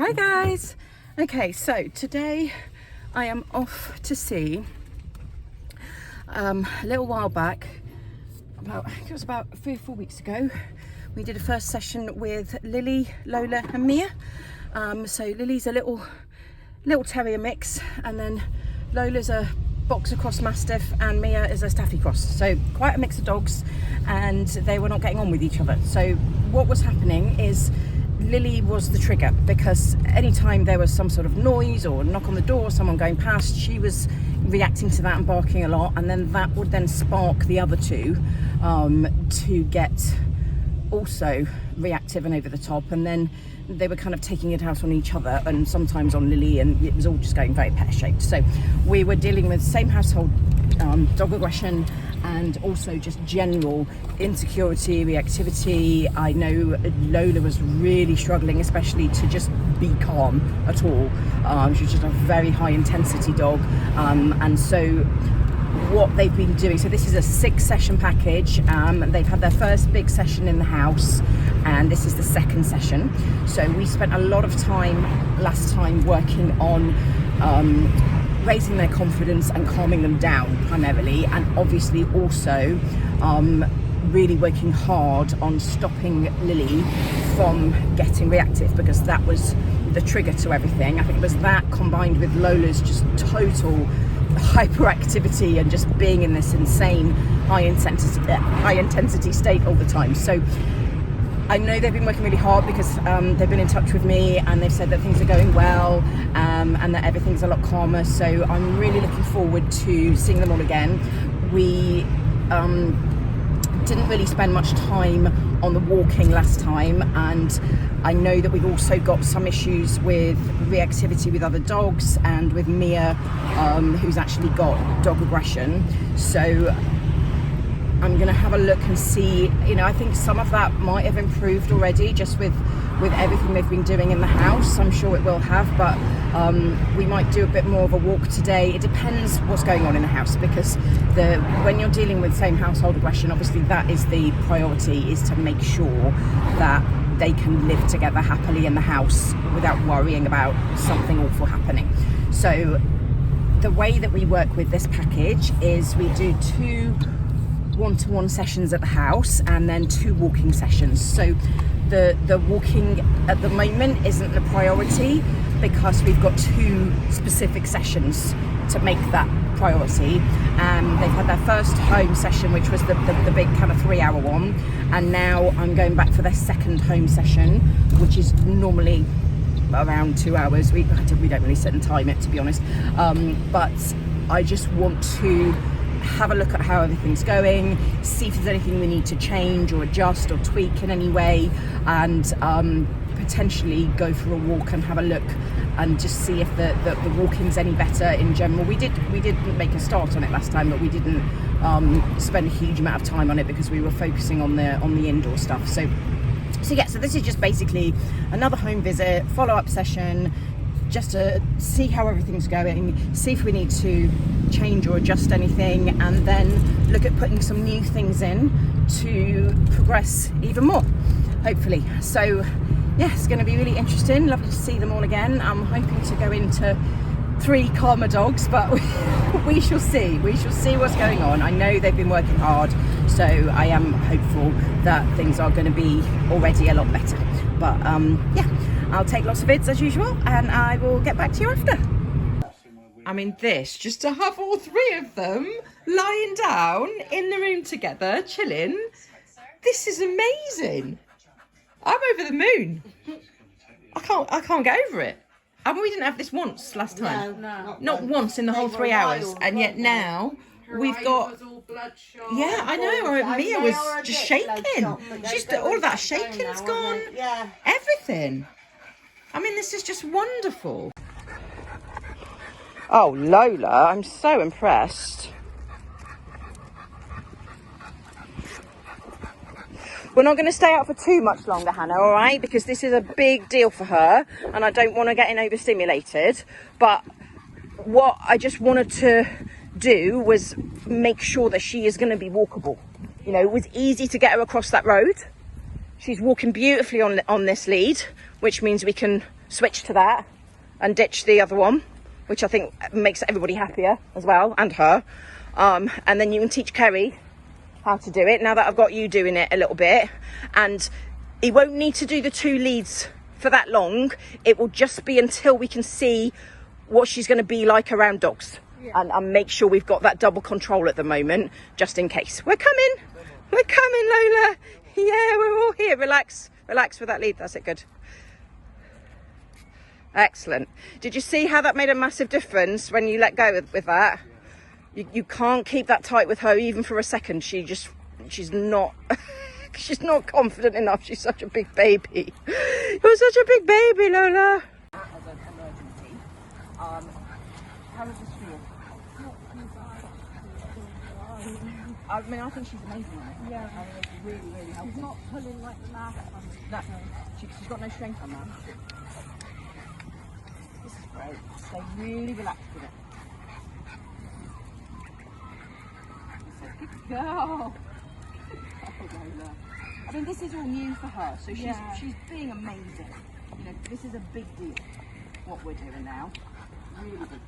Hi guys. Okay, so today I am off to see a little while back, I think it was about 3 or 4 weeks ago, we did a first session with Lily, Lola and Mia. So Lily's a little terrier mix, and then Lola's a boxer cross mastiff and Mia is a staffy cross, so quite a mix of dogs, and they were not getting on with each other. So what was happening is Lily was the trigger, because anytime there was some sort of noise or knock on the door, someone going past, she was reacting to that and barking a lot, and then that would then spark the other two to get also reactive and over the top, and then they were kind of taking it out on each other and sometimes on Lily, and it was all just going very pear-shaped. So we were dealing with same household dog aggression and also just general insecurity, reactivity. I know Lola was really struggling, especially to just be calm at all. She was just a very high intensity dog, and so what they've been doing, so this is a 6-session package. They've had their first big session in the house, and this is the second session. So we spent a lot of time last time working on raising their confidence and calming them down primarily, and obviously also really working hard on stopping Lily from getting reactive, because that was the trigger to everything. I think it was that combined with Lola's just total hyperactivity and just being in this insane high intensity state all the time. So I know they've been working really hard, because they've been in touch with me and they've said that things are going well, and that everything's a lot calmer. So I'm really looking forward to seeing them all again. We didn't really spend much time on the walking last time, and I know that we've also got some issues with reactivity with other dogs and with Mia, who's actually got dog aggression. So I'm going to have a look and see, I think some of that might have improved already just with everything they've been doing in the house. I'm sure it will have, but we might do a bit more of a walk today. It depends what's going on in the house, because when you're dealing with same household aggression, obviously that is the priority, is to make sure that they can live together happily in the house without worrying about something awful happening. So the way that we work with this package is we do 2 one-to-one sessions at the house and then 2 walking sessions. So the walking at the moment isn't the priority, because we've got 2 specific sessions to make that priority. They've had their first home session, which was the big kind of 3-hour one, and now I'm going back for their second home session, which is normally around 2 hours. We don't really sit and time it, to be honest, but I just want to have a look at how everything's going, see if there's anything we need to change or adjust or tweak in any way, and potentially go for a walk and have a look and just see if the walking's any better in general. We didn't make a start on it last time, but we didn't spend a huge amount of time on it because we were focusing on the indoor stuff. So yeah, so this is just basically another home visit, follow-up session, just to see how everything's going, see if we need to change or adjust anything, and then look at putting some new things in to progress even more, hopefully. So yeah, it's going to be really interesting. Lovely to see them all again. I'm hoping to go into 3 calmer dogs, but we shall see. We shall see what's going on. I know they've been working hard, so I am hopeful that things are going to be already a lot better. But yeah, I'll take lots of vids as usual, and I will get back to you after. I mean, this, just to have all 3 of them lying down in the room together, chilling, this is amazing. I'm over the moon. I can't get over it. I mean, we didn't have this once last time. No. Not once in the whole 3 hours, and yet now we've got. Yeah, I know. Mia was just shaking. She's all of that shaking's gone. Yeah. Everything. I mean, this is just wonderful. Oh, Lola, I'm so impressed. We're not going to stay out for too much longer, Hannah, all right? Because this is a big deal for her, and I don't want her getting overstimulated. But what I just wanted to do was make sure that she is going to be walkable. It was easy to get her across that road. She's walking beautifully on this lead, which means we can switch to that and ditch the other one, which I think makes everybody happier as well, and her. And then you can teach Kerry how to do it now that I've got you doing it a little bit. And he won't need to do the 2 leads for that long. It will just be until we can see what she's going to be like around dogs. Yeah. And make sure we've got that double control at the moment, just in case. We're coming, Lola. Yeah, we're all here. Relax with that lead. That's it, good. Excellent. Did you see how that made a massive difference when you let go with that? You can't keep that tight with her even for a second. She's not she's not confident enough. She's such a big baby. You're such a big baby, Lola. As an emergency, how does this feel? I mean, I think she's amazing. Yeah, I mean, it's really, really helpful. She's not pulling like the last one. No, she's got no strength on that. This is great. Stay really relaxed with it. Good girl. I mean, this is all new for her, so she's being amazing. You know, this is a big deal, what we're doing now. Really big deal.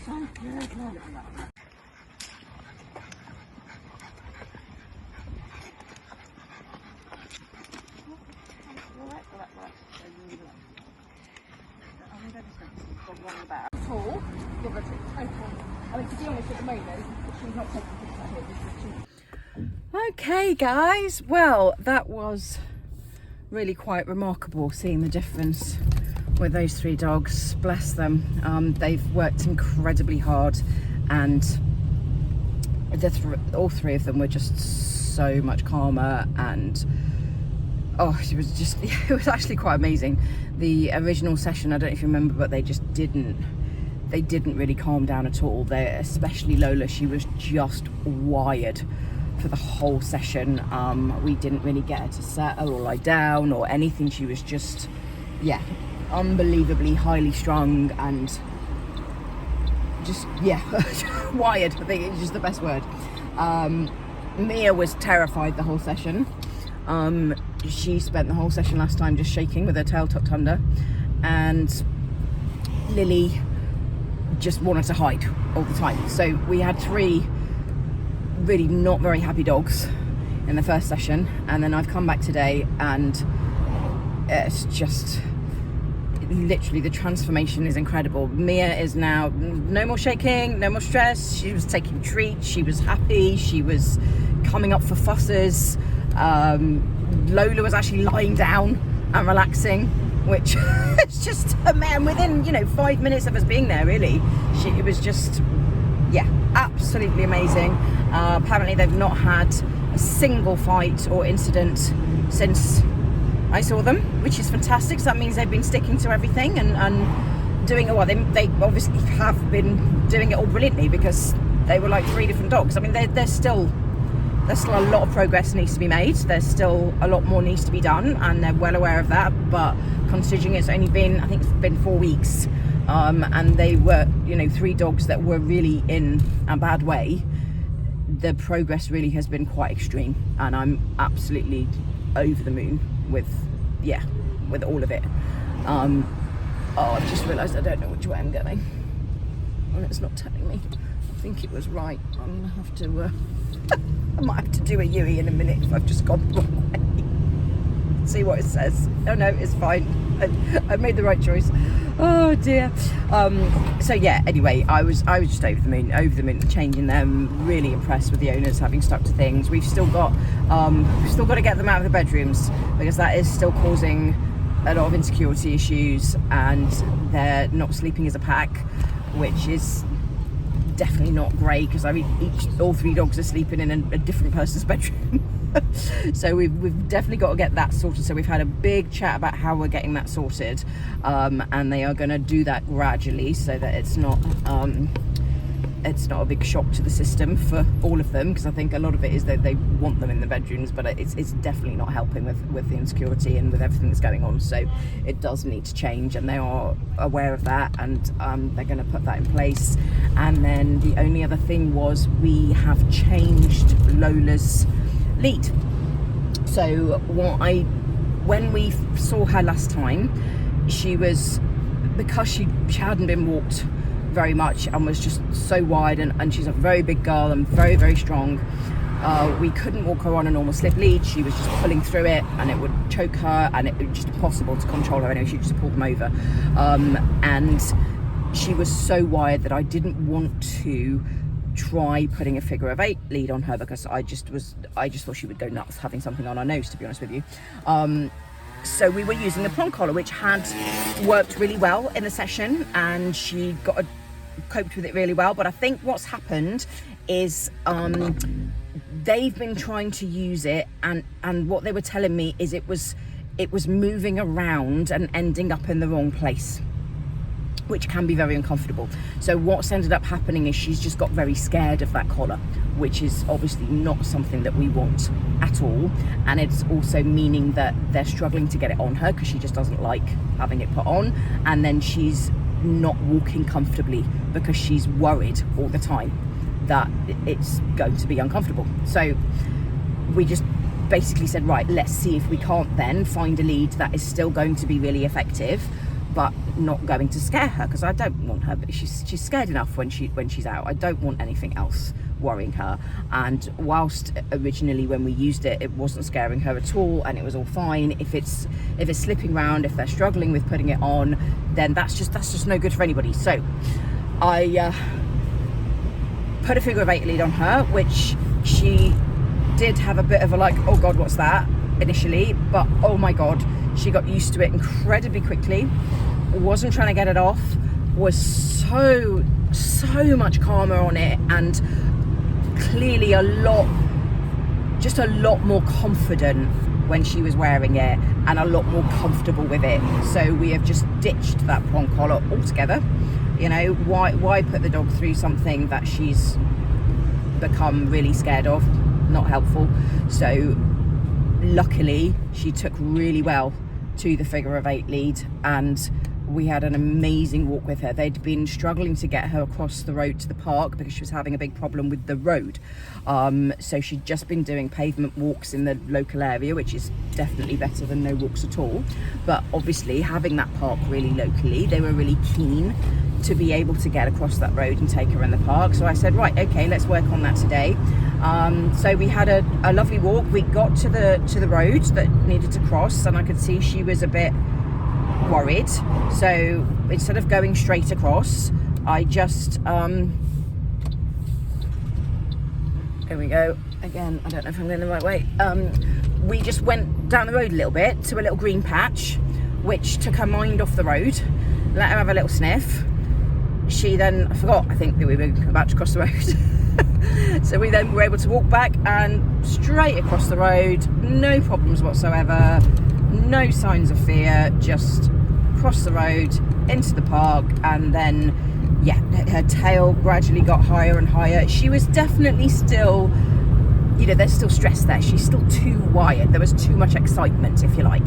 So good. Look at that. Tall, give her a total. I mean, to be honest, at the moment, she's not taking pictures here. Okay, guys. Well, that was really quite remarkable seeing the difference with those 3 dogs. Bless them. They've worked incredibly hard, and all 3 of them were just so much calmer, and it was actually quite amazing. The original session, I don't know if you remember, but they didn't really calm down at all. Especially Lola, she was just wired for the whole session. We didn't really get her to settle or lie down or anything. She was just, unbelievably highly strung and just, wired. I think it's just the best word. Mia was terrified the whole session. She spent the whole session last time just shaking with her tail tucked under, and Lily just wanted to hide all the time. So we had 3 really not very happy dogs in the first session, and then I've come back today, and it's just literally the transformation is incredible. Mia is now no more shaking, no more stress. She was taking treats, she was happy, she was coming up for fusses. Lola was actually lying down and relaxing, which is just a man within 5 minutes of us being there. Really, it was just absolutely amazing. Apparently they've not had a single fight or incident since I saw them, which is fantastic. So that means they've been sticking to everything and doing it well. They obviously have been doing it all brilliantly, because they were like 3 different dogs. I mean, there's still a lot of progress needs to be made. There's still a lot more needs to be done, and they're well aware of that. But considering it's only been, I think it's been 4 weeks, and they were, 3 dogs that were really in a bad way, the progress really has been quite extreme, and I'm absolutely over the moon with all of it. I've just realised I don't know which way I'm going, and it's not telling me. I think it was right. I'm gonna have to I might have to do a Yui in a minute if I've just gone the wrong way. See what it says. Oh no, it's fine. I made the right choice. Oh dear. So anyway, I was just over the moon changing them. Really impressed with the owners having stuck to things. We've still got to get them out of the bedrooms, because that is still causing a lot of insecurity issues, and they're not sleeping as a pack, which is definitely not great, because all 3 dogs are sleeping in a different person's bedroom. So we've definitely got to get that sorted. So we've had a big chat about how we're getting that sorted, and they are going to do that gradually, so that it's not a big shock to the system for all of them, because I think a lot of it is that they want them in the bedrooms, but it's definitely not helping with the insecurity and with everything that's going on. So it does need to change, and they are aware of that, and they're going to put that in place. And then the only other thing was we have changed Lola's lead. So what I when we saw her last time, she was, because she hadn't been walked very much and was just so wide, and she's a very big girl and very, very strong. We couldn't walk her on a normal slip lead. She was just pulling through it, and it would choke her, and it was just impossible to control her. Anyway, she'd just pull them over. And she was so wired that I didn't want to try putting a figure of 8 lead on her, because I just thought she would go nuts having something on her nose, to be honest with you. So we were using the prong collar, which had worked really well in the session, and she coped with it really well. But I think what's happened is they've been trying to use it, and what they were telling me is it was moving around and ending up in the wrong place, which can be very uncomfortable. So what's ended up happening is she's just got very scared of that collar, which is obviously not something that we want at all. And it's also meaning that they're struggling to get it on her, because she just doesn't like having it put on. And then she's not walking comfortably because she's worried all the time that it's going to be uncomfortable. So we just basically said, right, let's see if we can't then find a lead that is still going to be really effective, but not going to scare her, because I don't want her, but she's scared enough when she's out. I don't want anything else worrying her. And whilst originally when we used it, it wasn't scaring her at all, and it was all fine. If it's slipping around, if they're struggling with putting it on, then that's just no good for anybody. So I put a figure of 8 lead on her, which she did have a bit of a like, oh God, what's that, initially, but oh my God, she got used to it incredibly quickly, wasn't trying to get it off, was so much calmer on it, and clearly a lot more confident when she was wearing it, and a lot more comfortable with it. So we have just ditched that prong collar altogether. You know, why put the dog through something that she's become really scared of? Not helpful. So luckily she took really well to the figure of 8 lead, and we had an amazing walk with her. They'd been struggling to get her across the road to the park because she was having a big problem with the road. So she'd just been doing pavement walks in the local area, which is definitely better than no walks at all. But obviously having that park really locally, they were really keen to be able to get across that road and take her in the park. So I said, right, okay, let's work on that today. So we had a lovely walk. We got to the road that needed to cross, and I could see she was a bit worried. So instead of going straight across, I just there we go again, I don't know if I'm going the right way. We just went down the road a little bit to a little green patch, which took her mind off the road, let her have a little sniff. She then, I forgot, I think, that we were about to cross the road. So we then were able to walk back and straight across the road, no problems whatsoever, no signs of fear, just cross the road into the park. And then, yeah, her tail gradually got higher and higher. She was definitely still, you know, there's still stress there. She's still too wired. There was too much excitement, if you like.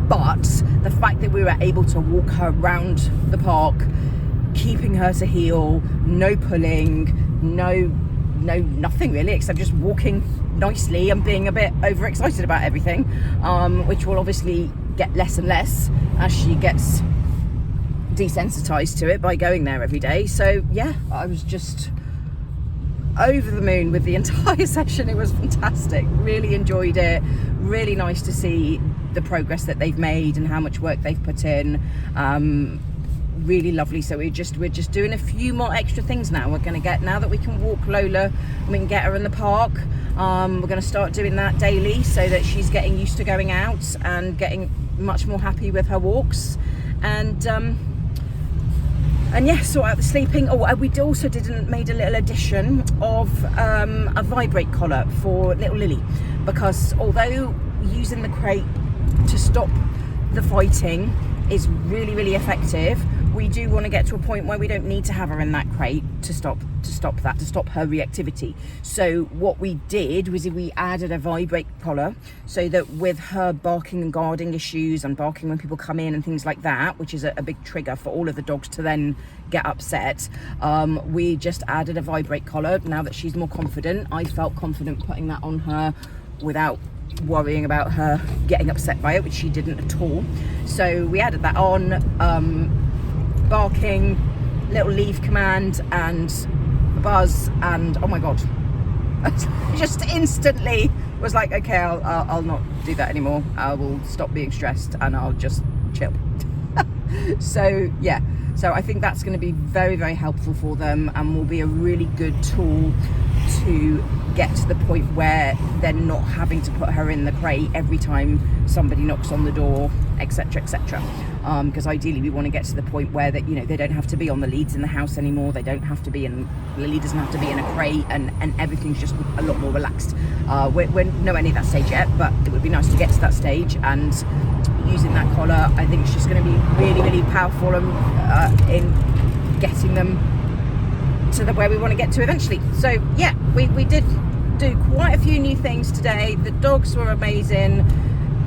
But the fact that we were able to walk her around the park, keeping her to heel, no pulling, no nothing really, except just walking nicely and being a bit overexcited about everything, which will obviously get less and less as she gets desensitized to it by going there every day. So yeah, I was just over the moon with the entire session. It was fantastic, really enjoyed it, really nice to see the progress that they've made and how much work they've put in. Really lovely. So we're just doing a few more extra things now. We're going to get, now that we can walk Lola and we can get her in the park, we're going to start doing that daily so that she's getting used to going out and getting much more happy with her walks. And yeah, sort out the sleeping. Oh, we also made a little addition of a vibrate collar for little Lily, because although using the crate to stop the fighting is really, really effective, we do want to get to a point where we don't need to have her in that crate to stop her reactivity. So what we did was we added a vibrate collar, so that with her barking and guarding issues and barking when people come in and things like that, which is a big trigger for all of the dogs to then get upset, we just added a vibrate collar. Now that she's more confident, I felt confident putting that on her without worrying about her getting upset by it, which she didn't at all. So we added that on, barking, little leave command, and a buzz, and oh my god, just instantly was like, okay, I'll not do that anymore. I will stop being stressed and I'll just chill. So yeah, so I think that's going to be very, very helpful for them, and will be a really good tool to get to the point where they're not having to put her in the crate every time somebody knocks on the door, etc., etc. Because ideally we want to get to the point where that, you know, they don't have to be on the leads in the house anymore. They don't have to be in, Lily doesn't have to be in a crate, and everything's just a lot more relaxed. We're nowhere near that stage yet, but it would be nice to get to that stage, and using that collar, I think it's just going to be really, really powerful in getting them to where we want to get to eventually. So yeah, we did do quite a few new things today. The dogs were amazing.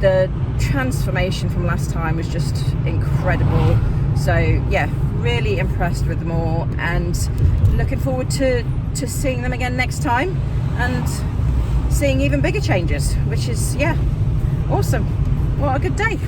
The transformation from last time was just incredible. So yeah, really impressed with them all, and looking forward to seeing them again next time and seeing even bigger changes, which is, yeah, awesome. What a good day.